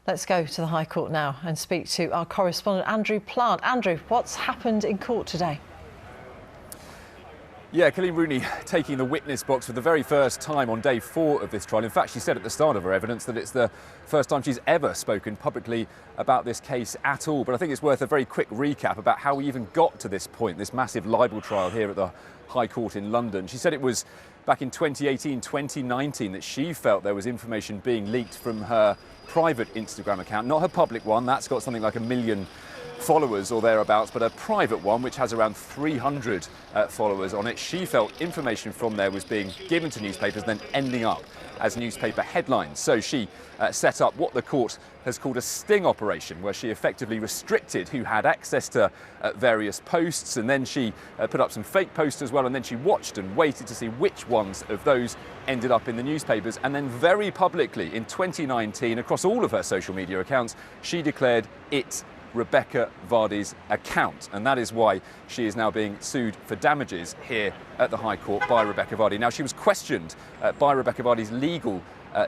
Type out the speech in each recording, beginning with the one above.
Let's go to the High Court now and speak to our correspondent Andrew Plant. Andrew, what's happened in court today? Yeah, Coleen Rooney taking the witness box for the very first time on day 4 of this trial. In fact, she said at the start of her evidence that it's the first time she's ever spoken publicly about this case at all. But I think it's worth a very quick recap about how we even got to this point, this massive libel trial here at the High Court in London. She said it was back in 2018, 2019 that she felt there was information being leaked from her private Instagram account, not her public one. That's got something like 1 million followers or thereabouts, but a private one which has around 300 followers on it. She felt information from there was being given to newspapers, then ending up as newspaper headlines. So she set up what the court has called a sting operation, where she effectively restricted who had access to various posts, and then she put up some fake posts as well, and then she watched and waited to see which ones of those ended up in the newspapers. And then very publicly in 2019, across all of her social media accounts, she declared it Rebekah Vardy's account, and that is why she is now being sued for damages here at the High Court by Rebekah Vardy. Now, she was questioned by Rebekah Vardy's legal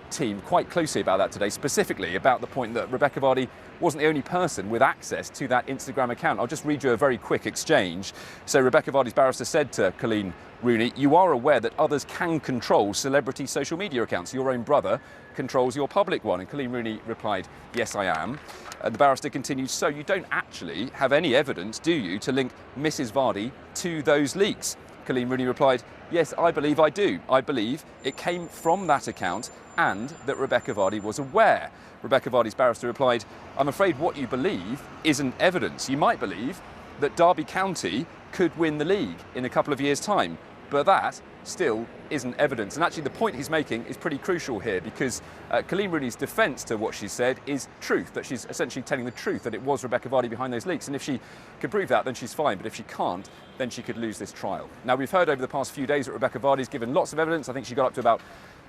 team quite closely about that today, specifically about the point that Rebekah Vardy wasn't the only person with access to that Instagram account. I'll just read you a very quick exchange. So Rebekah Vardy's barrister said to Coleen Rooney, "You are aware that others can control celebrity social media accounts. Your own brother controls your public one." And Coleen Rooney replied, "Yes, I am." The barrister continued, "So you don't actually have any evidence, do you, to link Mrs. Vardy to those leaks?" Coleen Rooney replied, "Yes, I believe I do. I believe it came from that account and that Rebekah Vardy was aware." Rebekah Vardy's barrister replied, "I'm afraid what you believe isn't evidence. You might believe that Derby County could win the league in a couple of years' time, but that still isn't evidence." And actually the point he's making is pretty crucial here, because Coleen Rooney's defence to what she said is truth, that she's essentially telling the truth, that it was Rebekah Vardy behind those leaks. And if she can prove that, then she's fine. But if she can't, then she could lose this trial. Now, we've heard over the past few days that Rebekah Vardy's given lots of evidence. I think she got up to about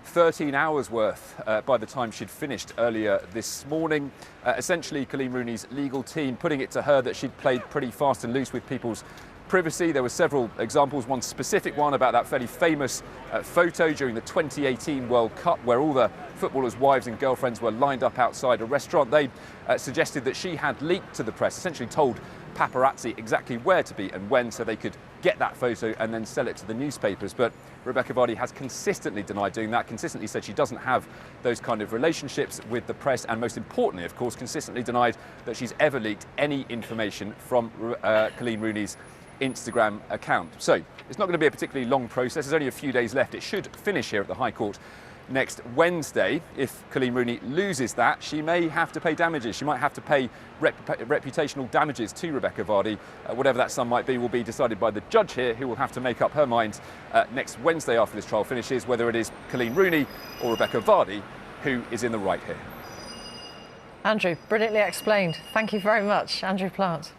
13 hours worth by the time she'd finished earlier this morning. Essentially, Coleen Rooney's legal team putting it to her that she'd played pretty fast and loose with people's privacy. There were several examples, one specific one about that fairly famous photo during the 2018 World Cup, where all the footballers' wives and girlfriends were lined up outside a restaurant. They suggested that she had leaked to the press, essentially told paparazzi exactly where to be and when, so they could get that photo and then sell it to the newspapers. But Rebekah Vardy has consistently denied doing that, consistently said she doesn't have those kind of relationships with the press, and most importantly, of course, consistently denied that she's ever leaked any information from Coleen Rooney's Instagram account. So it's not going to be a particularly long process. There's only a few days left. It should finish here at the High Court next Wednesday. If Coleen Rooney loses that, she may have to pay damages. She might have to pay reputational damages to Rebekah Vardy. Whatever that sum might be will be decided by the judge here, who will have to make up her mind next Wednesday after this trial finishes, whether it is Coleen Rooney or Rebekah Vardy who is in the right here. Andrew, brilliantly explained. Thank you very much, Andrew Plant.